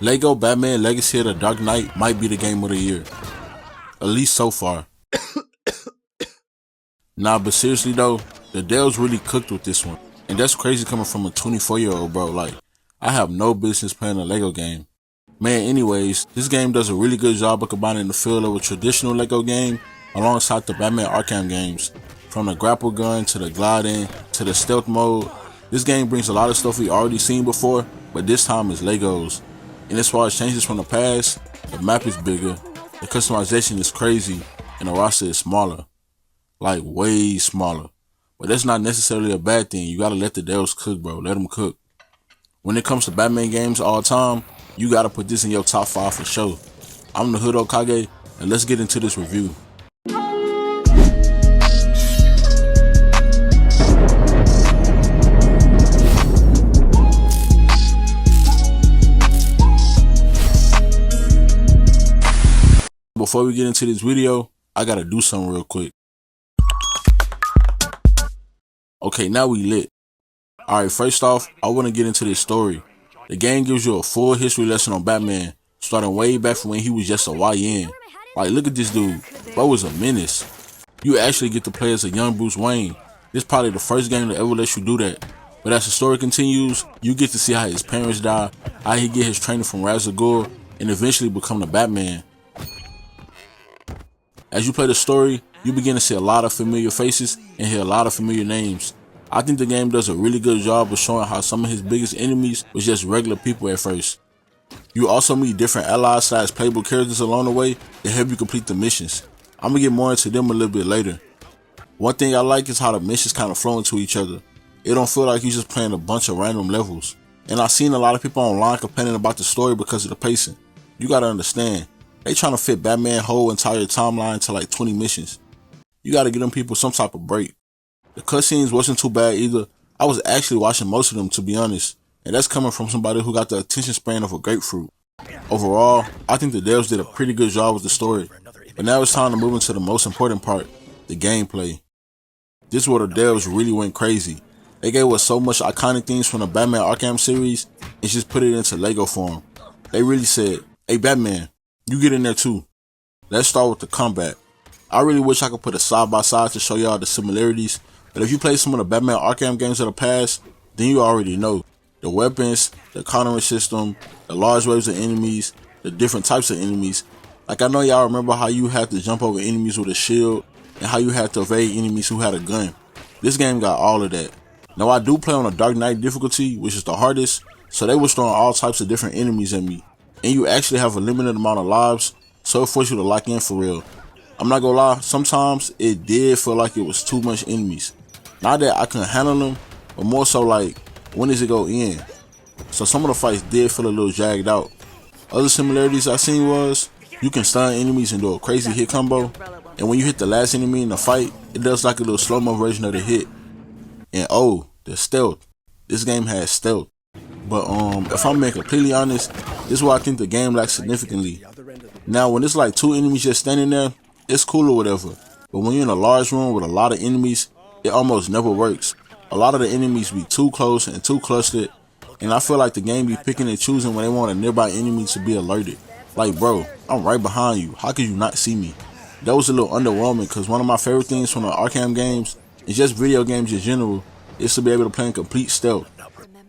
Lego Batman Legacy of the Dark Knight might be the game of the year. At least so far. Nah, but seriously though, the devs really cooked with this one. And that's crazy coming from a 24-year-old, bro. Like, I have no business playing a Lego game. Man, anyways, this game does a really good job of combining the feel of a traditional Lego game alongside the Batman Arkham games. From the grapple gun to the gliding to the stealth mode, this game brings a lot of stuff we already seen before, but this time it's Legos. And as far as changes from the past, the map is bigger, the customization is crazy, and the roster is smaller. Like, way smaller. But that's not necessarily a bad thing. You gotta let the devs cook, bro. Let them cook. When it comes to Batman games all time, you gotta put this in your top 5 for sure. I'm the TheHoodHokage, and let's get into this review. Before we get into this video, I gotta do something real quick. Okay, now we lit. Alright, first off, I wanna get into this story. The game gives you a full history lesson on Batman, starting way back from when he was just a YN. Like, look at this dude. Bro was a menace. You actually get to play as a young Bruce Wayne. This is probably the first game to ever let you do that. But as the story continues, you get to see how his parents die, how he get his training from Ra's al Ghul, and eventually become the Batman. As you play the story, you begin to see a lot of familiar faces and hear a lot of familiar names. I think the game does a really good job of showing how some of his biggest enemies was just regular people at first. You also meet different allies / playable characters along the way that help you complete the missions. I'm gonna get more into them a little bit later. One thing I like is how the missions kind of flow into each other. It don't feel like you're just playing a bunch of random levels. And I've seen a lot of people online complaining about the story because of the pacing. You gotta understand, they trying to fit Batman's whole entire timeline to like 20 missions. You gotta give them people some type of break. The cutscenes wasn't too bad either. I was actually watching most of them, to be honest. And that's coming from somebody who got the attention span of a grapefruit. Overall, I think the devs did a pretty good job with the story. But now it's time to move into the most important part, the gameplay. This is where the devs really went crazy. They gave us so much iconic things from the Batman Arkham series and just put it into Lego form. They really said, hey Batman, you get in there too. Let's start with the combat. I really wish I could put a side by side to show y'all the similarities, but if you play some of the Batman Arkham games of the past, then you already know. The weapons, the countering system, the large waves of enemies, the different types of enemies. Like, I know y'all remember how you had to jump over enemies with a shield and how you had to evade enemies who had a gun. This game got all of that. Now I do play on a Dark Knight difficulty, which is the hardest, so they was throwing all types of different enemies at me. And you actually have a limited amount of lives, so it forces you to lock in for real. I'm not gonna lie, sometimes it did feel like it was too much enemies. Not that I couldn't handle them, but more so like, when does it go in? So some of the fights did feel a little jagged out. Other similarities I seen was, you can stun enemies and do a crazy hit combo, and when you hit the last enemy in the fight, it does like a little slow-mo version of the hit. And oh, the stealth. This game has stealth. But if I'm being completely honest, this is why I think the game lacks significantly. Now, when it's like 2 enemies just standing there, it's cool or whatever. But when you're in a large room with a lot of enemies, it almost never works. A lot of the enemies be too close and too clustered, and I feel like the game be picking and choosing when they want a nearby enemy to be alerted. Like, bro, I'm right behind you. How could you not see me? That was a little underwhelming because one of my favorite things from the Arkham games, and just video games in general, is to be able to play in complete stealth.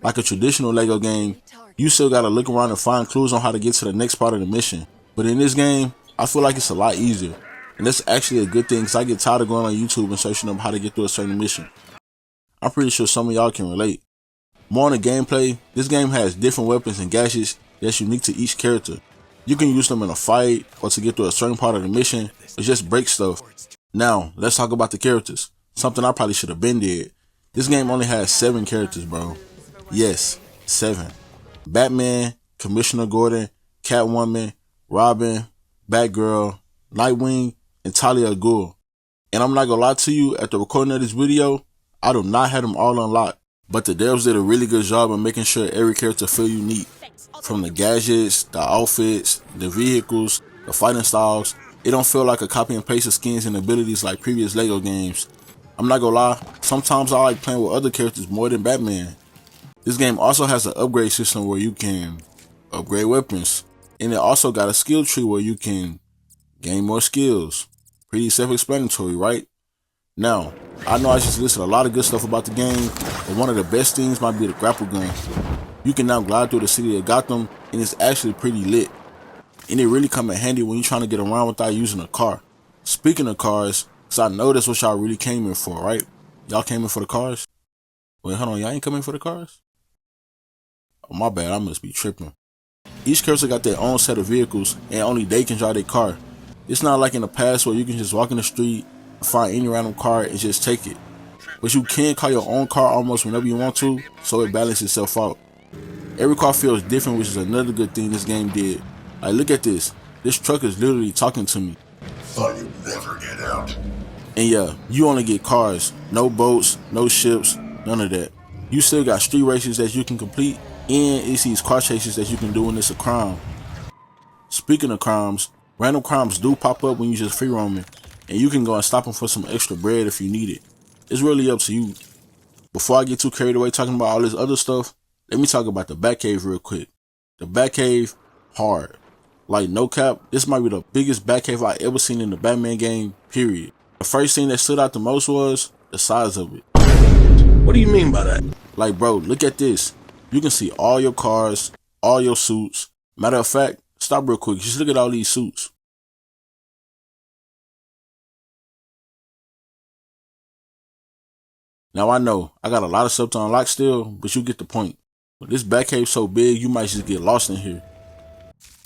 Like a traditional Lego game, you still gotta look around and find clues on how to get to the next part of the mission. But in this game, I feel like it's a lot easier. And that's actually a good thing because I get tired of going on YouTube and searching up how to get through a certain mission. I'm pretty sure some of y'all can relate. More on the gameplay, this game has different weapons and gadgets that's unique to each character. You can use them in a fight or to get through a certain part of the mission or just break stuff. Now, let's talk about the characters. Something I probably should have been did. This game only has 7 characters, bro. Yes, 7. Batman, Commissioner Gordon, Catwoman, Robin, Batgirl, Nightwing, and Talia al Ghul. And I'm not gonna lie to you, at the recording of this video, I do not have them all unlocked. But the devs did a really good job of making sure every character feel unique. From the gadgets, the outfits, the vehicles, the fighting styles, it don't feel like a copy and paste of skins and abilities like previous Lego games. I'm not gonna lie, sometimes I like playing with other characters more than Batman. This game also has an upgrade system where you can upgrade weapons. And it also got a skill tree where you can gain more skills. Pretty self-explanatory, right? Now, I know I just listed a lot of good stuff about the game, but one of the best things might be the grapple gun. You can now glide through the city of Gotham, and it's actually pretty lit. And it really come in handy when you're trying to get around without using a car. Speaking of cars, so I know that's what y'all really came in for, right? Y'all came in for the cars? Wait, hold on, y'all ain't coming for the cars? Oh, my bad, I must be tripping. Each character got their own set of vehicles, and only they can drive their car. It's not like in the past where you can just walk in the street, find any random car, and just take it. But you can call your own car almost whenever you want to, so it balances itself out. Every car feels different, which is another good thing this game did. Like, look at this. This truck is literally talking to me. Thought you'd never get out. And yeah, you only get cars. No boats, no ships, none of that. You still got street races that you can complete, and it's these car chases that you can do when it's a crime. Speaking of crimes, random crimes do pop up when you just free roaming, and you can go and stop them for some extra bread if you need it. It's really up to you. Before I get too carried away talking about all this other stuff, let me talk about the Batcave real quick. The Batcave, hard. Like, no cap, this might be the biggest Batcave I ever seen in the Batman game, period. The first thing that stood out the most was the size of it. What do you mean by that? Like, bro, look at this. You can see all your cars, all your suits. Matter of fact, stop real quick, just look at all these suits. Now I know, I got a lot of stuff to unlock still, but you get the point. But this Batcave's so big, you might just get lost in here.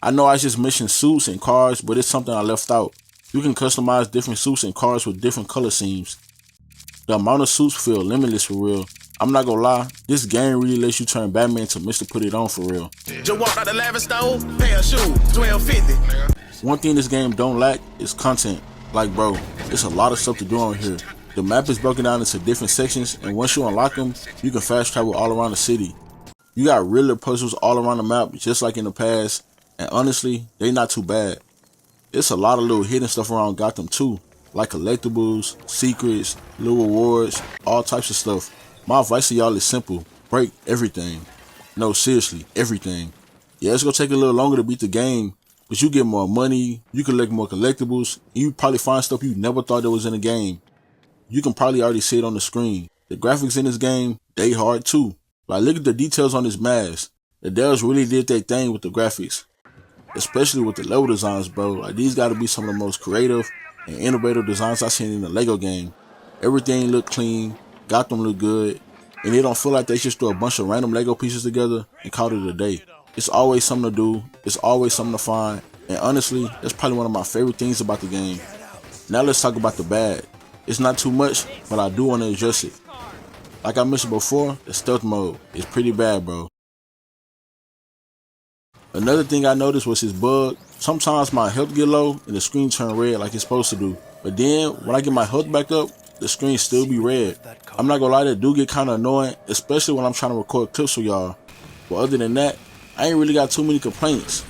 I know I just mentioned suits and cars, but it's something I left out. You can customize different suits and cars with different color schemes. The amount of suits feel limitless for real. I'm not gonna lie, this game really lets you turn Batman to Mr. Put It On for real. Just walk out the lavish stove, pair of shoes, $12.50. One thing this game don't lack is content. Like, bro, it's a lot of stuff to do on here. The map is broken down into different sections, and once you unlock them, you can fast travel all around the city. You got realer puzzles all around the map, just like in the past, and honestly, they not too bad. It's a lot of little hidden stuff around Gotham too, like collectibles, secrets, little rewards, all types of stuff. My advice to y'all is simple: break everything. No, seriously, everything. Yeah, it's gonna take a little longer to beat the game, but you get more money, you collect more collectibles, and you probably find stuff you never thought that was in the game. You can probably already see it on the screen. The graphics in this game, they hard too. Like, look at the details on this mask. The devs really did their thing with the graphics. Especially with the level designs, bro. Like, these gotta be some of the most creative and innovative designs I've seen in a Lego game. Everything look clean, Gotham look good, and it don't feel like they just threw a bunch of random Lego pieces together and called it a day. It's always something to do, it's always something to find, and honestly, that's probably one of my favorite things about the game. Now let's talk about the bad. It's not too much, but I do want to address it. Like I mentioned before, the stealth mode is pretty bad, bro. Another thing I noticed was his bug. Sometimes my health get low and the screen turn red like it's supposed to do. But then when I get my health back up, the screen still be red. I'm not gonna lie, that do get kinda annoying, especially when I'm trying to record clips for y'all. But other than that, I ain't really got too many complaints.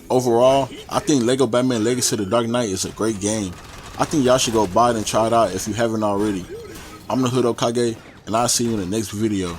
Overall, I think Lego Batman Legacy of the Dark Knight is a great game. I think y'all should go buy it and try it out if you haven't already. I'm the Hood Hokage, and I'll see you in the next video.